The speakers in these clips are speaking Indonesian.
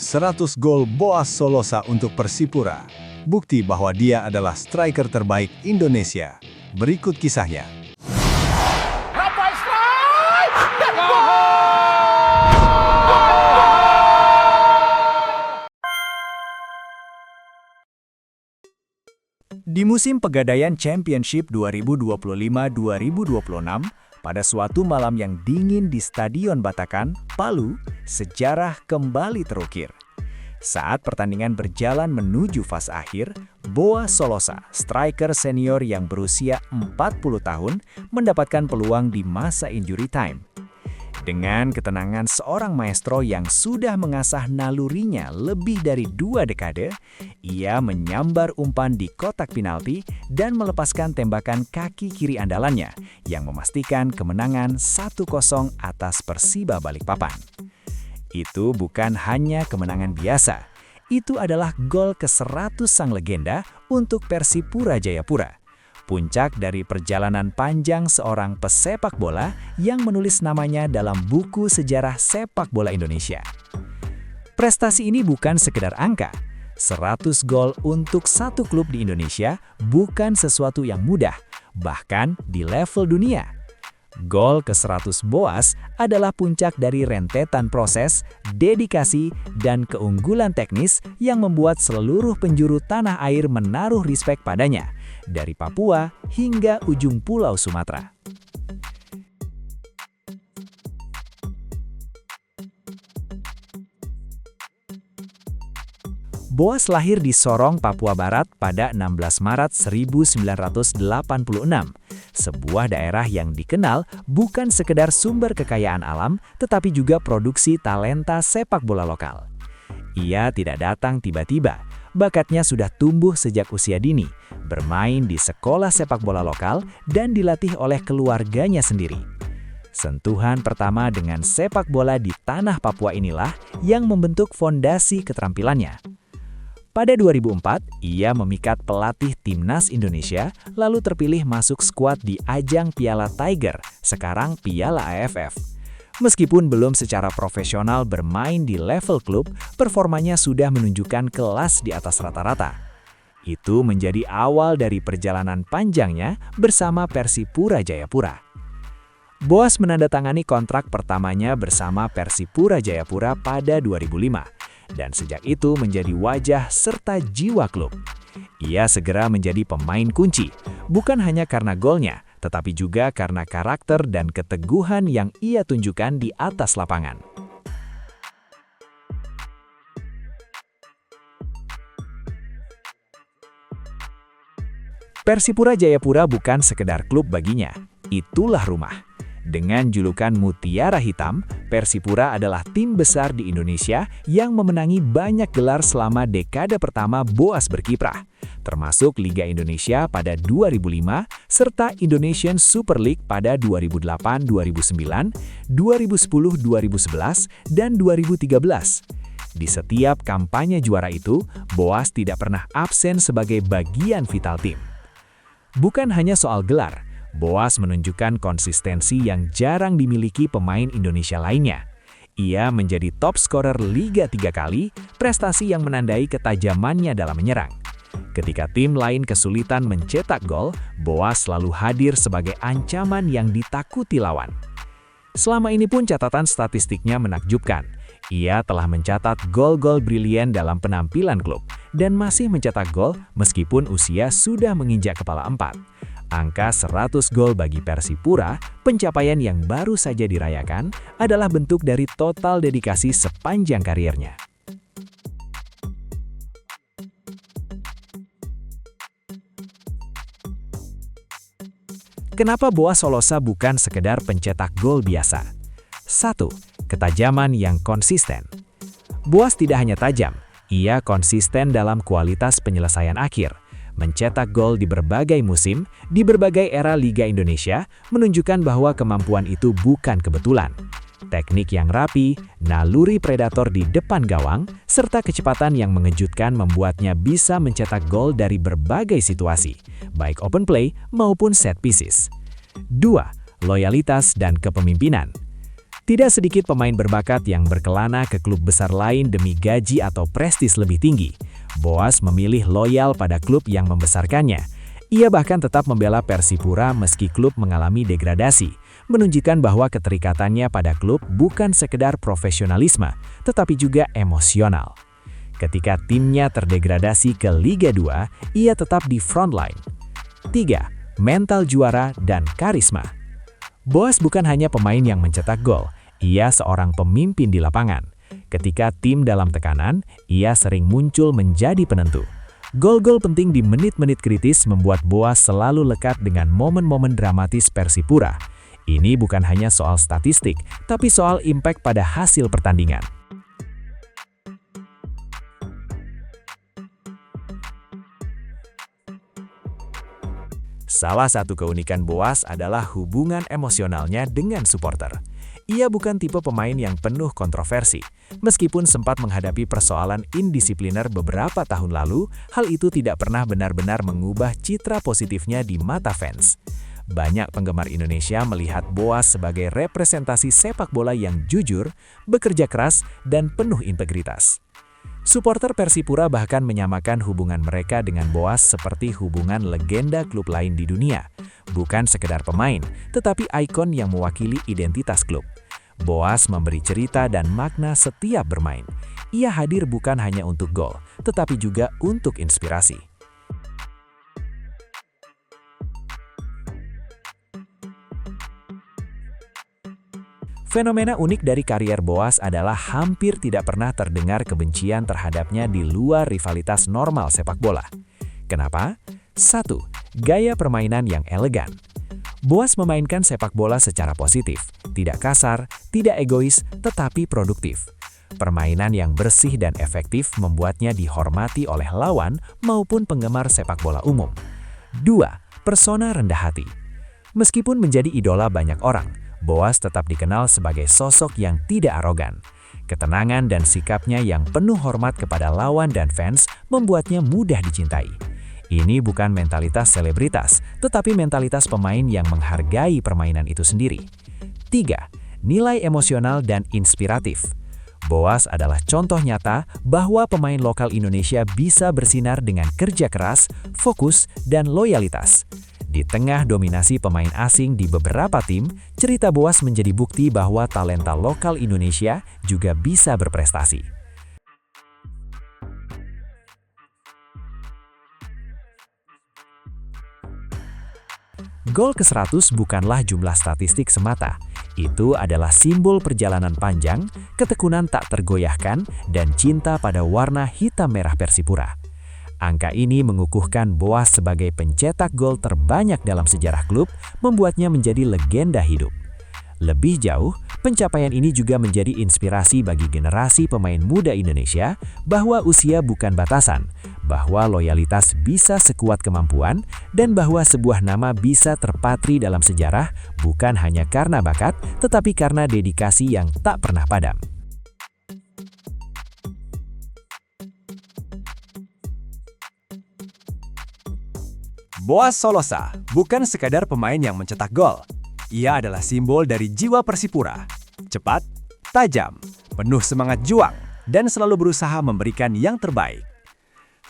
100 gol Boas Solosa untuk Persipura. Bukti bahwa dia adalah striker terbaik Indonesia. Berikut kisahnya. Di musim Pegadaian Championship 2025-2026, pada suatu malam yang dingin di Stadion Batakan, Palu, sejarah kembali terukir. Saat pertandingan berjalan menuju fase akhir, Boas Solosa, striker senior yang berusia 40 tahun, mendapatkan peluang di masa injury time. Dengan ketenangan seorang maestro yang sudah mengasah nalurinya lebih dari 2 dekade, ia menyambar umpan di kotak penalti dan melepaskan tembakan kaki kiri andalannya yang memastikan kemenangan 1-0 atas Persiba Balikpapan. Itu bukan hanya kemenangan biasa, itu adalah gol ke-100 sang legenda untuk Persipura Jayapura. Puncak dari perjalanan panjang seorang pesepak bola yang menulis namanya dalam buku sejarah sepak bola Indonesia. Prestasi ini bukan sekedar angka. 100 gol untuk satu klub di Indonesia bukan sesuatu yang mudah, bahkan di level dunia. Gol ke-100 Boas adalah puncak dari rentetan proses, dedikasi, dan keunggulan teknis yang membuat seluruh penjuru tanah air menaruh respek padanya, dari Papua hingga ujung Pulau Sumatera. Boas lahir di Sorong, Papua Barat pada 16 Maret 1986, sebuah daerah yang dikenal bukan sekedar sumber kekayaan alam, tetapi juga produksi talenta sepak bola lokal. Ia tidak datang tiba-tiba, bakatnya sudah tumbuh sejak usia dini, bermain di sekolah sepak bola lokal dan dilatih oleh keluarganya sendiri. Sentuhan pertama dengan sepak bola di tanah Papua inilah yang membentuk fondasi keterampilannya. Pada 2004, ia memikat pelatih Timnas Indonesia, lalu terpilih masuk skuad di ajang Piala Tiger, sekarang Piala AFF. Meskipun belum secara profesional bermain di level klub, performanya sudah menunjukkan kelas di atas rata-rata. Itu menjadi awal dari perjalanan panjangnya bersama Persipura Jayapura. Boas menandatangani kontrak pertamanya bersama Persipura Jayapura pada 2005. Dan sejak itu menjadi wajah serta jiwa klub. Ia segera menjadi pemain kunci, bukan hanya karena golnya, tetapi juga karena karakter dan keteguhan yang ia tunjukkan di atas lapangan. Persipura Jayapura bukan sekedar klub baginya, itulah rumah. Dengan julukan Mutiara Hitam, Persipura adalah tim besar di Indonesia yang memenangi banyak gelar selama dekade pertama Boas berkiprah, termasuk Liga Indonesia pada 2005 serta Indonesian Super League pada 2008-2009, 2010-2011, dan 2013. Di setiap kampanye juara itu, Boas tidak pernah absen sebagai bagian vital tim. Bukan hanya soal gelar, Boas menunjukkan konsistensi yang jarang dimiliki pemain Indonesia lainnya. Ia menjadi top scorer Liga 3 kali, prestasi yang menandai ketajamannya dalam menyerang. Ketika tim lain kesulitan mencetak gol, Boas selalu hadir sebagai ancaman yang ditakuti lawan. Selama ini pun catatan statistiknya menakjubkan. Ia telah mencatat gol-gol brilian dalam penampilan klub, dan masih mencetak gol meskipun usia sudah menginjak kepala 4. Angka 100 gol bagi Persipura, pencapaian yang baru saja dirayakan, adalah bentuk dari total dedikasi sepanjang karirnya. Kenapa Boas Solosa bukan sekedar pencetak gol biasa? 1. Ketajaman yang konsisten. Boas tidak hanya tajam, ia konsisten dalam kualitas penyelesaian akhir. Mencetak gol di berbagai musim, di berbagai era Liga Indonesia, menunjukkan bahwa kemampuan itu bukan kebetulan. Teknik yang rapi, naluri predator di depan gawang, serta kecepatan yang mengejutkan membuatnya bisa mencetak gol dari berbagai situasi, baik open play maupun set pieces. 2. Loyalitas dan kepemimpinan. Tidak sedikit pemain berbakat yang berkelana ke klub besar lain demi gaji atau prestis lebih tinggi. Boas memilih loyal pada klub yang membesarkannya. Ia bahkan tetap membela Persipura meski klub mengalami degradasi, menunjukkan bahwa keterikatannya pada klub bukan sekedar profesionalisme, tetapi juga emosional. Ketika timnya terdegradasi ke Liga 2, ia tetap di frontline. 3. Mental juara dan karisma. Boas bukan hanya pemain yang mencetak gol, ia seorang pemimpin di lapangan. Ketika tim dalam tekanan, ia sering muncul menjadi penentu. Gol-gol penting di menit-menit kritis membuat Boas selalu lekat dengan momen-momen dramatis Persipura. Ini bukan hanya soal statistik, tapi soal impact pada hasil pertandingan. Salah satu keunikan Boas adalah hubungan emosionalnya dengan supporter. Ia bukan tipe pemain yang penuh kontroversi. Meskipun sempat menghadapi persoalan indisipliner beberapa tahun lalu, hal itu tidak pernah benar-benar mengubah citra positifnya di mata fans. Banyak penggemar Indonesia melihat Boas sebagai representasi sepak bola yang jujur, bekerja keras, dan penuh integritas. Supporter Persipura bahkan menyamakan hubungan mereka dengan Boas seperti hubungan legenda klub lain di dunia. Bukan sekedar pemain, tetapi ikon yang mewakili identitas klub. Boas memberi cerita dan makna setiap bermain. Ia hadir bukan hanya untuk gol, tetapi juga untuk inspirasi. Fenomena unik dari karier Boas adalah hampir tidak pernah terdengar kebencian terhadapnya di luar rivalitas normal sepak bola. Kenapa? 1. Gaya permainan yang elegan. Boas memainkan sepak bola secara positif, tidak kasar, tidak egois, tetapi produktif. Permainan yang bersih dan efektif membuatnya dihormati oleh lawan maupun penggemar sepak bola umum. 2. Persona rendah hati. Meskipun menjadi idola banyak orang, Boas tetap dikenal sebagai sosok yang tidak arogan. Ketenangan dan sikapnya yang penuh hormat kepada lawan dan fans membuatnya mudah dicintai. Ini bukan mentalitas selebritas, tetapi mentalitas pemain yang menghargai permainan itu sendiri. 3. Nilai emosional dan inspiratif. Boas adalah contoh nyata bahwa pemain lokal Indonesia bisa bersinar dengan kerja keras, fokus, dan loyalitas. Di tengah dominasi pemain asing di beberapa tim, cerita Boas menjadi bukti bahwa talenta lokal Indonesia juga bisa berprestasi. Gol ke-100 bukanlah jumlah statistik semata. Itu adalah simbol perjalanan panjang, ketekunan tak tergoyahkan, dan cinta pada warna hitam merah Persipura. Angka ini mengukuhkan Boas sebagai pencetak gol terbanyak dalam sejarah klub, membuatnya menjadi legenda hidup. Lebih jauh, pencapaian ini juga menjadi inspirasi bagi generasi pemain muda Indonesia bahwa usia bukan batasan, bahwa loyalitas bisa sekuat kemampuan, dan bahwa sebuah nama bisa terpatri dalam sejarah bukan hanya karena bakat, tetapi karena dedikasi yang tak pernah padam. Boas Solosa bukan sekadar pemain yang mencetak gol. Ia adalah simbol dari jiwa Persipura. Cepat, tajam, penuh semangat juang, dan selalu berusaha memberikan yang terbaik.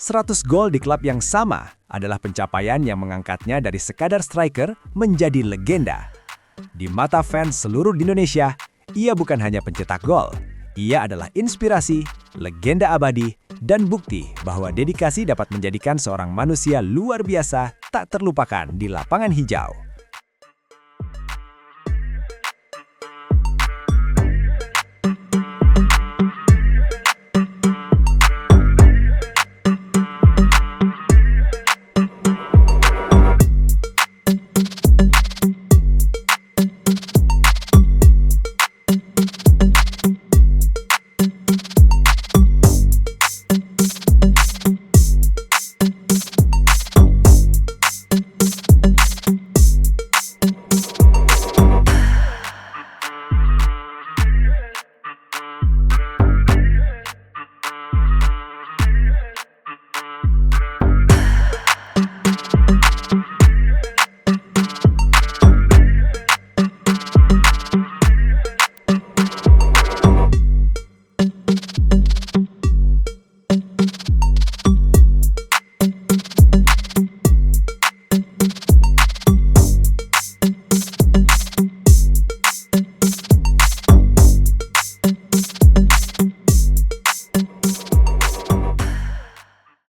100 gol di klub yang sama adalah pencapaian yang mengangkatnya dari sekadar striker menjadi legenda. Di mata fans seluruh Indonesia, ia bukan hanya pencetak gol. Ia adalah inspirasi, legenda abadi, dan bukti bahwa dedikasi dapat menjadikan seorang manusia luar biasa tak terlupakan di lapangan hijau.